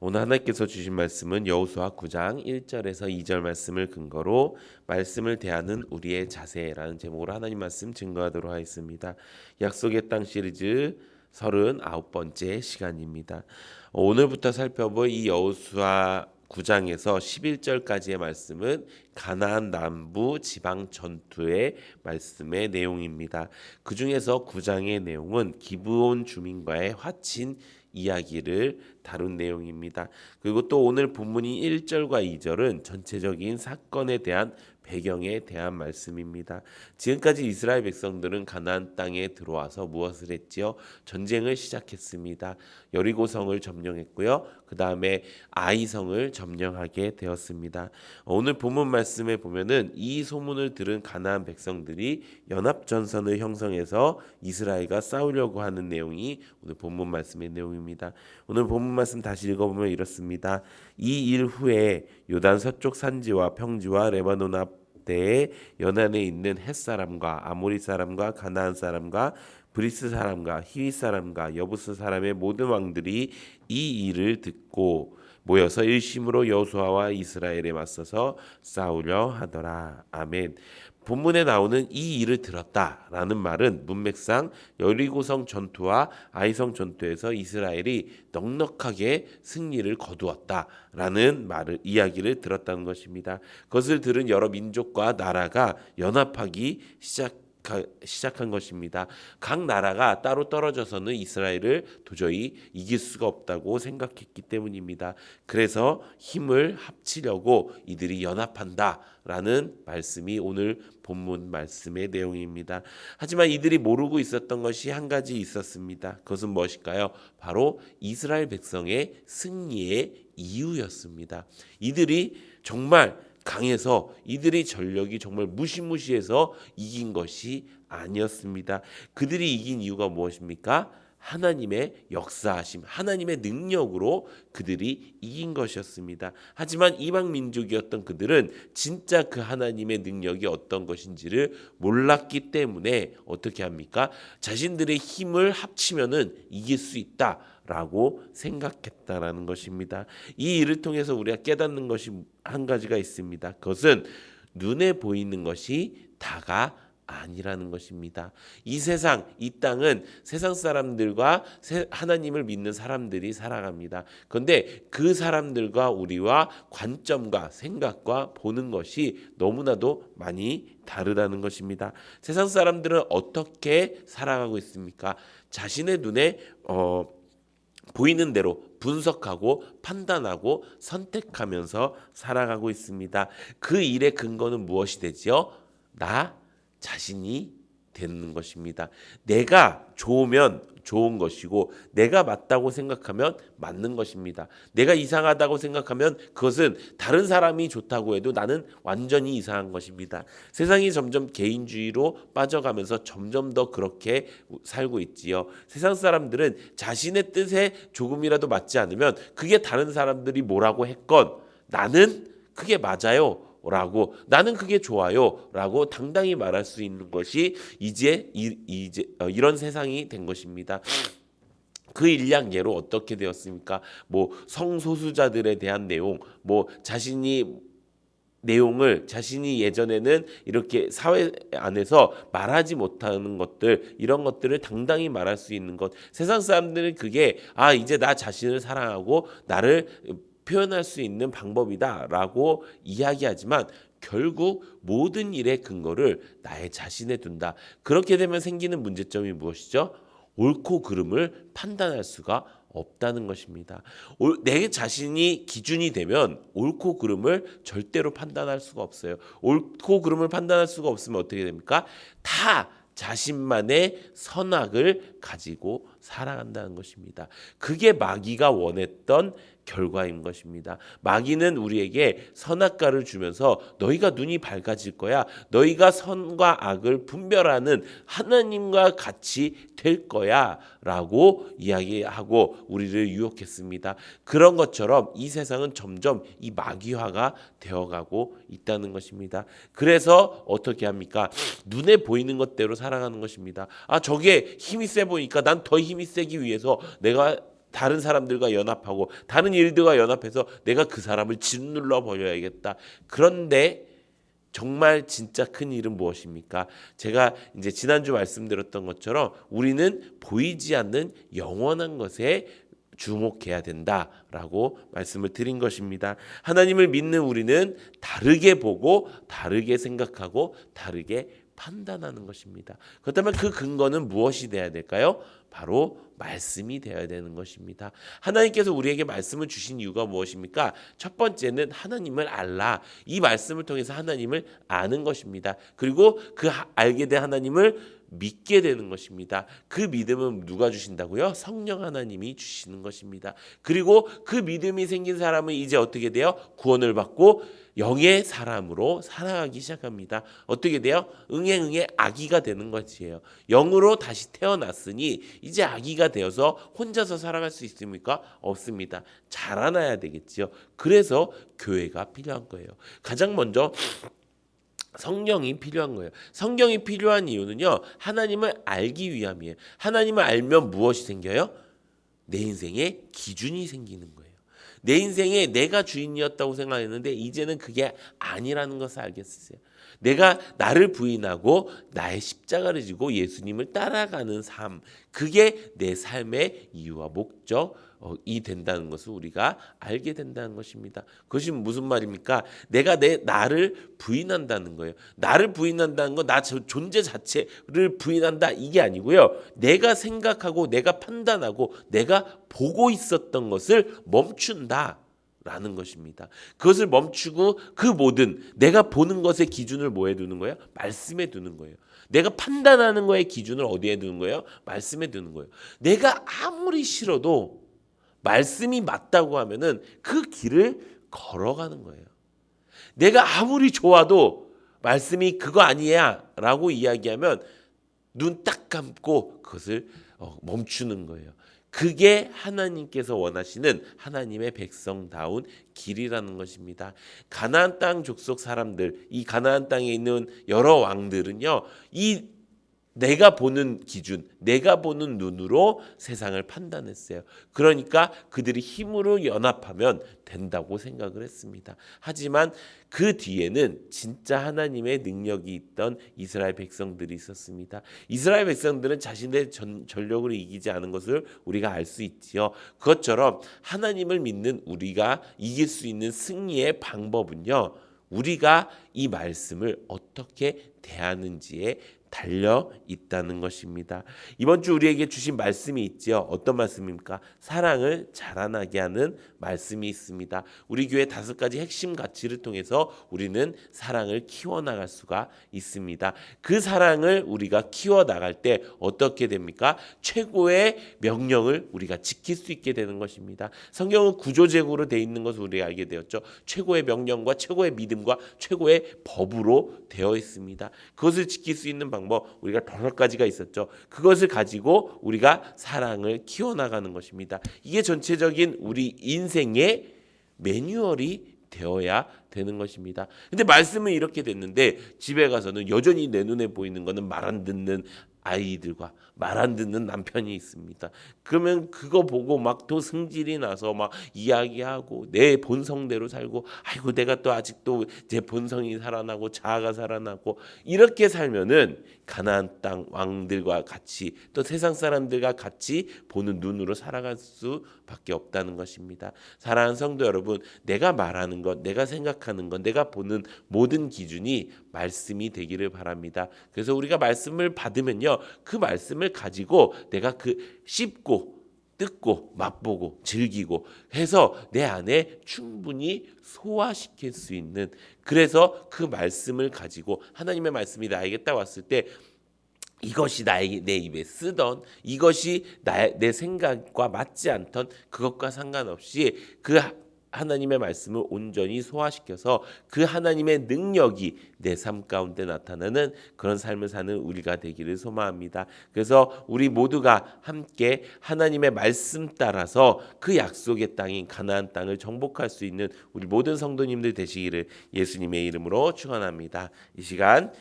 오늘 하나님께서 주신 말씀은 여호수아 9장 1절에서 2절 말씀을 근거로 말씀을 대하는 우리의 자세라는 제목으로 하나님 말씀 증거하도록 하겠습니다. 약속의 땅 시리즈 39번째 시간입니다. 오늘부터 살펴볼 이 여호수아 9장에서 11절까지의 말씀은 가나안 남부 지방 전투의 말씀의 내용입니다. 그 중에서 9장의 내용은 기브온 주민과의 화친 이야기를 다룬 내용입니다. 그리고 또 오늘 본문이 1절과 2절은 전체적인 사건에 대한 배경에 대한 말씀입니다. 지금까지 이스라엘 백성들은 가나안 땅에 들어와서 무엇을 했지요? 전쟁을 시작했습니다. 여리고성을 점령했고요. 그 다음에 아이성을 점령하게 되었습니다. 오늘 본문 말씀에 보면은 이 소문을 들은 가나안 백성들이 연합전선을 형성해서 이스라엘과 싸우려고 하는 내용이 오늘 본문 말씀의 내용입니다. 오늘 본문 말씀 다시 읽어보면 이렇습니다. 이 일 후에 요단 서쪽 산지와 평지와 레바논 앞대에 연안에 있는 헷 사람과 아모리 사람과 가나안 사람과 브리스 사람과 히윗 사람과 여부스 사람의 모든 왕들이 이 일을 듣고 모여서 일심으로 여호수아와 이스라엘에 맞서서 싸우려 하더라. 아멘. 본문에 나오는 이 일을 들었다라는 말은 문맥상 여리고성 전투와 아이성 전투에서 이스라엘이 넉넉하게 승리를 거두었다라는 이야기를 들었다는 것입니다. 그것을 들은 여러 민족과 나라가 연합하기 시작한 것입니다. 각 나라가 따로 떨어져서는 이스라엘을 도저히 이길 수가 없다고 생각했기 때문입니다. 그래서 힘을 합치려고 이들이 연합한다라는 말씀이 오늘 본문 말씀의 내용입니다. 하지만 이들이 모르고 있었던 것이 한 가지 있었습니다. 그것은 무엇일까요? 바로 이스라엘 백성의 승리의 이유였습니다. 이들이 정말 강해서 이들의 전력이 정말 무시무시해서 이긴 것이 아니었습니다. 그들이 이긴 이유가 무엇입니까? 하나님의 역사하심, 하나님의 능력으로 그들이 이긴 것이었습니다. 하지만 이방 민족이었던 그들은 진짜 그 하나님의 능력이 어떤 것인지를 몰랐기 때문에 어떻게 합니까? 자신들의 힘을 합치면은 이길 수 있다라고 생각했다라는 것입니다. 이 일을 통해서 우리가 깨닫는 것이 한 가지가 있습니다. 그것은 눈에 보이는 것이 다가 아니라는 것입니다. 이 세상, 이 땅은 세상 사람들과 하나님을 믿는 사람들이 살아갑니다. 그런데 그 사람들과 우리와 관점과 생각과 보는 것이 너무나도 많이 다르다는 것입니다. 세상 사람들은 어떻게 살아가고 있습니까? 자신의 눈에 보이는 대로 분석하고 판단하고 선택하면서 살아가고 있습니다. 그 일의 근거는 무엇이 되지요? 나 자신이 되는 것입니다. 내가 좋으면 좋은 것이고 내가 맞다고 생각하면 맞는 것입니다. 내가 이상하다고 생각하면 그것은 다른 사람이 좋다고 해도 나는 완전히 이상한 것입니다. 세상이 점점 개인주의로 빠져가면서 점점 더 그렇게 살고 있지요. 세상 사람들은 자신의 뜻에 조금이라도 맞지 않으면 그게 다른 사람들이 뭐라고 했건 나는 그게 맞아요 라고, 나는 그게 좋아요 라고 당당히 말할 수 있는 것이 이제 이런 세상이 된 것입니다. 그 일량 예로 어떻게 되었습니까? 성소수자들에 대한 내용, 자신이 예전에는 이렇게 사회 안에서 말하지 못하는 것들, 이런 것들을 당당히 말할 수 있는 것. 세상 사람들은 그게 이제 나 자신을 사랑하고 나를 표현할 수 있는 방법이다라고 이야기하지만 결국 모든 일의 근거를 나의 자신에 둔다. 그렇게 되면 생기는 문제점이 무엇이죠? 옳고 그름을 판단할 수가 없다는 것입니다. 내 자신이 기준이 되면 옳고 그름을 절대로 판단할 수가 없어요. 옳고 그름을 판단할 수가 없으면 어떻게 됩니까? 다 자신만의 선악을 가지고 살아간다는 것입니다. 그게 마귀가 원했던 결과인 것입니다. 마귀는 우리에게 선악과를 주면서 너희가 눈이 밝아질 거야. 너희가 선과 악을 분별하는 하나님과 같이 될 거야 라고 이야기하고 우리를 유혹했습니다. 그런 것처럼 이 세상은 점점 이 마귀화가 되어가고 있다는 것입니다. 그래서 어떻게 합니까? 눈에 보이는 것대로 살아가는 것입니다. 저게 힘이 세 보이니까 난 더 힘이 세기 위해서 내가 다른 사람들과 연합하고 다른 일들과 연합해서 내가 그 사람을 짓눌러 버려야겠다. 그런데 정말 진짜 큰 일은 무엇입니까? 제가 이제 지난주 말씀드렸던 것처럼 우리는 보이지 않는 영원한 것에 주목해야 된다라고 말씀을 드린 것입니다. 하나님을 믿는 우리는 다르게 보고 다르게 생각하고 다르게 판단하는 것입니다. 그렇다면 그 근거는 무엇이 되어야 될까요? 바로 말씀이 되어야 되는 것입니다. 하나님께서 우리에게 말씀을 주신 이유가 무엇입니까? 첫 번째는 하나님을 알라. 이 말씀을 통해서 하나님을 아는 것입니다. 그리고 그 알게 된 하나님을 믿게 되는 것입니다. 그 믿음은 누가 주신다고요? 성령 하나님이 주시는 것입니다. 그리고 그 믿음이 생긴 사람은 이제 어떻게 돼요? 구원을 받고 영의 사람으로 살아가기 시작합니다. 어떻게 돼요? 응애 아기가 되는 것이에요. 영으로 다시 태어났으니 이제 아기가 되어서 혼자서 살아갈 수 있습니까? 없습니다. 자라나야 되겠지요. 그래서 교회가 필요한 거예요. 가장 먼저 성령이 필요한 거예요. 성경이 필요한 이유는요, 하나님을 알기 위함이에요. 하나님을 알면 무엇이 생겨요? 내 인생에 기준이 생기는 거예요. 내 인생에 내가 주인이었다고 생각했는데 이제는 그게 아니라는 것을 알겠어요. 내가 나를 부인하고 나의 십자가를 지고 예수님을 따라가는 삶, 그게 내 삶의 이유와 목적이 된다는 것을 우리가 알게 된다는 것입니다. 그것이 무슨 말입니까? 내가 나를 부인한다는 거예요. 나를 부인한다는 건 나 존재 자체를 부인한다 이게 아니고요. 내가 생각하고 내가 판단하고 내가 보고 있었던 것을 멈춘다. 라는 것입니다. 그것을 멈추고 그 모든 내가 보는 것의 기준을 뭐에 두는 거예요? 말씀에 두는 거예요. 내가 판단하는 거의 기준을 어디에 두는 거예요? 말씀에 두는 거예요. 내가 아무리 싫어도 말씀이 맞다고 하면은 그 길을 걸어가는 거예요. 내가 아무리 좋아도 말씀이 그거 아니야 라고 이야기하면 눈 딱 감고 그것을 멈추는 거예요. 그게 하나님께서 원하시는 하나님의 백성다운 길이라는 것입니다. 가나안 땅 족속 사람들, 이 가나안 땅에 있는 여러 왕들은요, 이 내가 보는 기준, 내가 보는 눈으로 세상을 판단했어요. 그러니까 그들이 힘으로 연합하면 된다고 생각을 했습니다. 하지만 그 뒤에는 진짜 하나님의 능력이 있던 이스라엘 백성들이 있었습니다. 이스라엘 백성들은 자신의 전력으로 이기지 않은 것을 우리가 알 수 있지요. 그것처럼 하나님을 믿는 우리가 이길 수 있는 승리의 방법은요, 우리가 이 말씀을 어떻게 대하는지에 달려 있다는 것입니다. 이번 주 우리에게 주신 말씀이 있지요. 어떤 말씀입니까? 사랑을 자라나게 하는 말씀이 있습니다. 우리 교회 5가지 핵심 가치를 통해서 우리는 사랑을 키워나갈 수가 있습니다. 그 사랑을 우리가 키워나갈 때 어떻게 됩니까? 최고의 명령을 우리가 지킬 수 있게 되는 것입니다. 성경은 구조적으로 되어 있는 것을 우리가 알게 되었죠. 최고의 명령과 최고의 믿음과 최고의 법으로 되어 있습니다. 그것을 지킬 수 있는 방법 우리가 5가지가 있었죠. 그것을 가지고 우리가 사랑을 키워나가는 것입니다. 이게 전체적인 우리 인생의 매뉴얼이 되어야 되는 것입니다. 근데 말씀은 이렇게 됐는데 집에 가서는 여전히 내 눈에 보이는 것은 말 안 듣는 아이들과 말 안 듣는 남편이 있습니다. 그러면 그거 보고 막 또 승질이 나서 막 이야기하고 내 본성대로 살고, 아이고 내가 또 아직도 제 본성이 살아나고 자아가 살아나고, 이렇게 살면은 가나안 땅 왕들과 같이 또 세상 사람들과 같이 보는 눈으로 살아갈 수밖에 없다는 것입니다. 사랑하는 성도 여러분, 내가 말하는 것, 내가 생각하는 것, 내가 보는 모든 기준이 말씀이 되기를 바랍니다. 그래서 우리가 말씀을 받으면요, 그 말씀을 가지고 내가 그 씹고 뜯고 맛보고 즐기고 해서 내 안에 충분히 소화시킬 수 있는, 그래서 그 말씀을 가지고 하나님의 말씀이 나에게 딱 왔을 때 이것이 내 입에 쓰던, 이것이 내 생각과 맞지 않던 그것과 상관없이 그 하나님의 말씀을 온전히 소화시켜서 그 하나님의 능력이 내 삶 가운데 나타나는 그런 삶을 사는 우리가 되기를 소망합니다. 그래서 우리 모두가 함께 하나님의 말씀 따라서 그 약속의 땅인 가나안 땅을 정복할 수 있는 우리 모든 성도님들 되시기를 예수님의 이름으로 축원합니다. 이 시간